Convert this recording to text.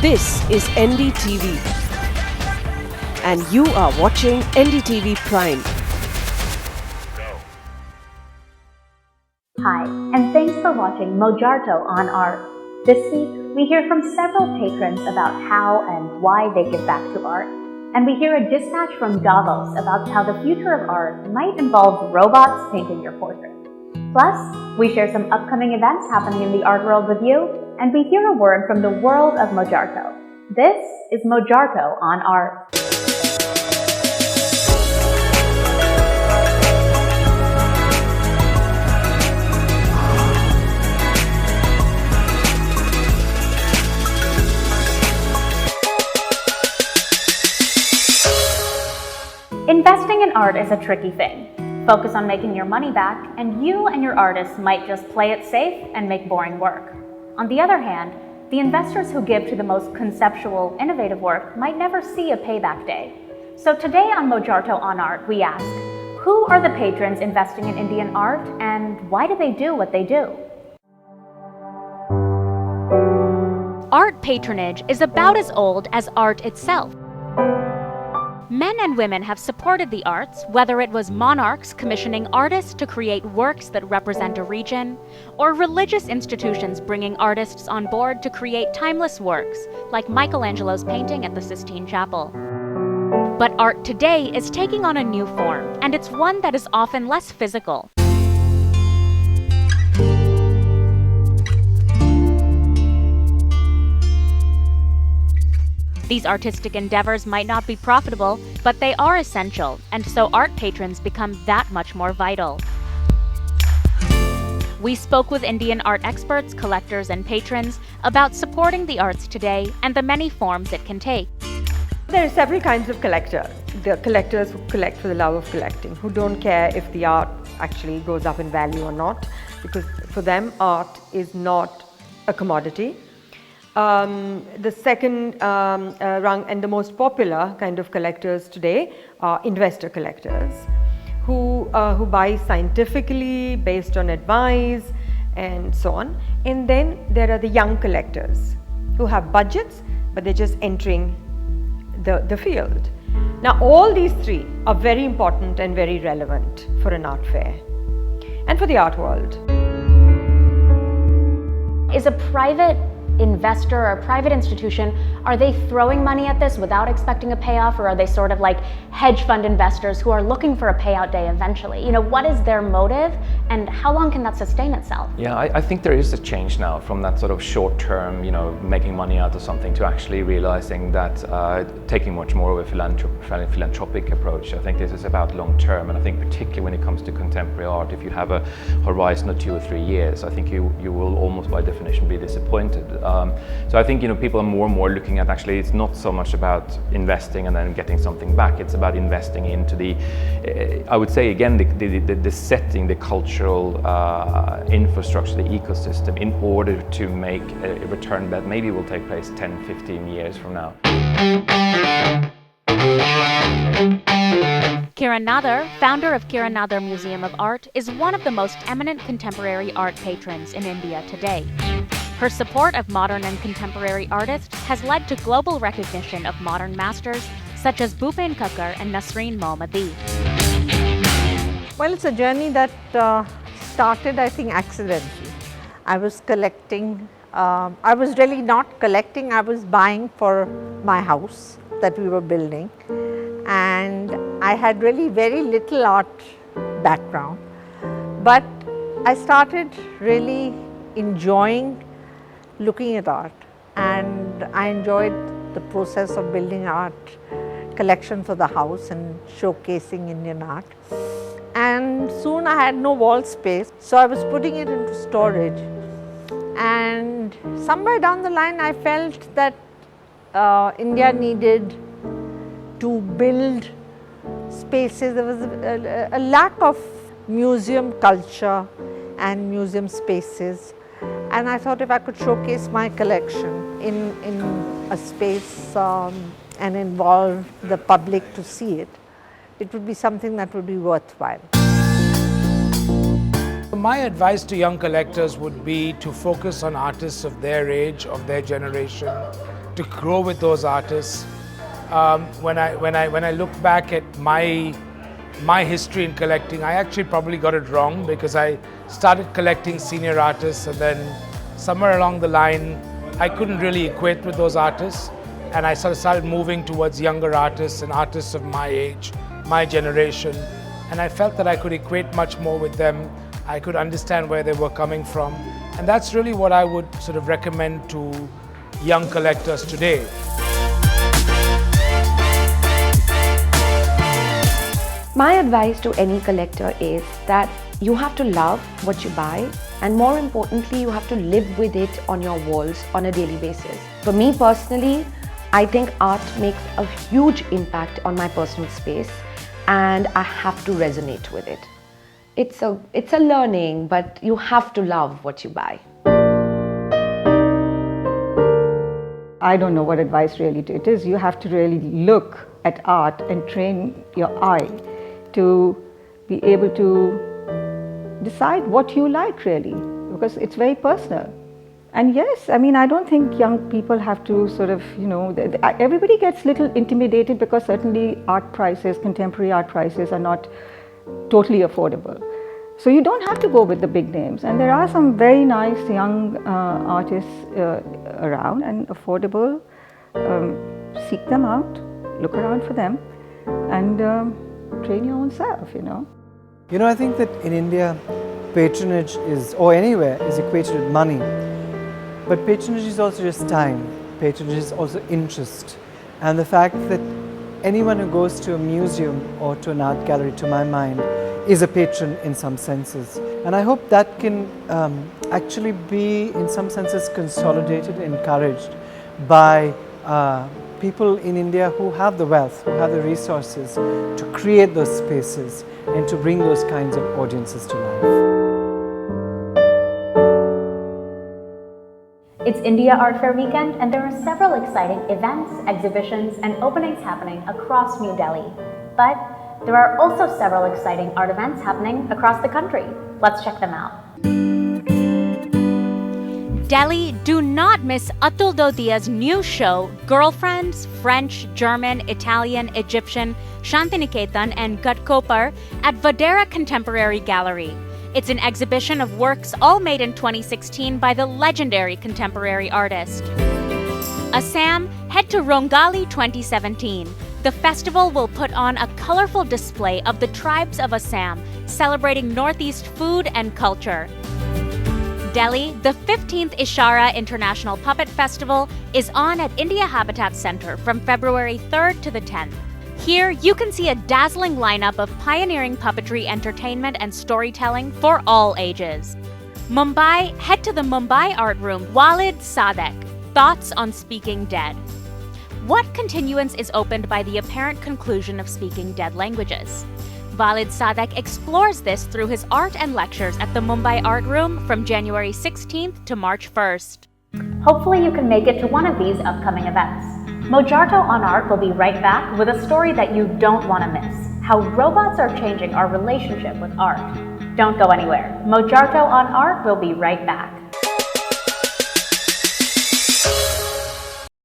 This is NDTV and you are watching NDTV Prime. Hi, and thanks for watching Mojarto On Art. This week, we hear from several patrons about how and why they give back to art. And we hear a dispatch from Davos about how the future of art might involve robots painting your portrait. Plus, we share some upcoming events happening in the art world with you, and we hear a word from the World of Mojarto. This is Mojarto On Art. Investing in art is a tricky thing. Focus on making your money back, and you and your artists might just play it safe and make boring work. On the other hand, the investors who give to the most conceptual, innovative work might never see a payback day. So today on Mojarto On Art, we ask, who are the patrons investing in Indian art, and why do they do what they do? Art patronage is about as old as art itself. Men and women have supported the arts, whether it was monarchs commissioning artists to create works that represent a region, or religious institutions bringing artists on board to create timeless works, like Michelangelo's painting at the Sistine Chapel. But art today is taking on a new form, and it's one that is often less physical. These artistic endeavors might not be profitable, but they are essential, and so art patrons become that much more vital. We spoke with Indian art experts, collectors, and patrons about supporting the arts today and the many forms it can take. There are several kinds of collectors. The collectors who collect for the love of collecting, who don't care if the art actually goes up in value or not, because for them art is not a commodity. The second rung and the most popular kind of collectors today are investor collectors who buy scientifically based on advice and so on. And then there are the young collectors who have budgets but they're just entering the field. Now all these three are very important and very relevant for an art fair and for the art world. Is a private investor or a private institution, are they throwing money at this without expecting a payoff, or are they sort of like hedge fund investors who are looking for a payout day eventually? You know, what is their motive and how long can that sustain itself? Yeah, I think there is a change now from that sort of short term, making money out of something to actually realizing that taking much more of a philanthropic approach. I think this is about long term, and I think particularly when it comes to contemporary art, if you have a horizon of 2 or 3 years, I think you will almost by definition be disappointed. So I think people are more and more looking at actually it's not so much about investing and then getting something back. It's about investing into the, I would say again, the setting, the cultural infrastructure, the ecosystem, in order to make a return that maybe will take place 10, 15 years from now. Kiran Nathar, founder of Kiran Nathar Museum of Art, is one of the most eminent contemporary art patrons in India today. Her support of modern and contemporary artists has led to global recognition of modern masters such as Bhupen Kakkar and Nasreen Mohammadi. Well, it's a journey that started, I think, accidentally. I was collecting, I was really not collecting, I was buying for my house that we were building, and I had really very little art background, but I started really enjoying looking at art, and I enjoyed the process of building art collection for the house and showcasing Indian art. And soon I had no wall space, so I was putting it into storage, and somewhere down the line I felt that India needed to build spaces. There was a lack of museum culture and museum spaces, and I thought if I could showcase my collection in a space and involve the public to see it, it would be something that would be worthwhile. My advice to young collectors would be to focus on artists of their age, of their generation, to grow with those artists. When I look back at my history in collecting, I actually probably got it wrong, because I started collecting senior artists, and then somewhere along the line I couldn't really equate with those artists, and I sort of started moving towards younger artists and artists of my age, my generation, and I felt that I could equate much more with them. I could understand where they were coming from, and that's really what I would sort of recommend to young collectors today. My advice to any collector is that you have to love what you buy, and more importantly, you have to live with it on your walls on a daily basis. For me personally, I think art makes a huge impact on my personal space, and I have to resonate with it. It's a learning, but you have to love what you buy. I don't know what advice really it is. You have to really look at art and train your eye to be able to decide what you like really, because it's very personal. And yes, I mean, I don't think young people have to sort of, everybody gets a little intimidated because certainly art prices, contemporary art prices are not totally affordable. So you don't have to go with the big names, and there are some very nice young artists around and affordable. Seek them out, look around for them, and train your own self, I think that in India, patronage or anywhere is equated with money. But patronage is also just time. Patronage is also interest. And the fact that anyone who goes to a museum or to an art gallery, to my mind, is a patron in some senses. And I hope that can actually be, in some senses, consolidated, encouraged by people in India who have the wealth, who have the resources to create those spaces and to bring those kinds of audiences to life. It's India Art Fair weekend, and there are several exciting events, exhibitions, and openings happening across New Delhi. But there are also several exciting art events happening across the country. Let's check them out. Delhi, do not miss Atul Dodia's new show, Girlfriends, French, German, Italian, Egyptian, Shantiniketan, and Ghatkopar at Vadera Contemporary Gallery. It's an exhibition of works all made in 2016 by the legendary contemporary artist. Assam, head to Rongali 2017. The festival will put on a colorful display of the tribes of Assam, celebrating Northeast food and culture. Delhi, the 15th Ishara International Puppet Festival is on at India Habitat Center from February 3rd to the 10th. Here, you can see a dazzling lineup of pioneering puppetry entertainment and storytelling for all ages. Mumbai, head to the Mumbai Art Room, Walid Sadek, Thoughts on Speaking Dead. What continuance is opened by the apparent conclusion of speaking dead languages? Walid Sadek explores this through his art and lectures at the Mumbai Art Room from January 16th to March 1st. Hopefully you can make it to one of these upcoming events. Mojarto On Art will be right back with a story that you don't want to miss: how robots are changing our relationship with art. Don't go anywhere. Mojarto On Art will be right back.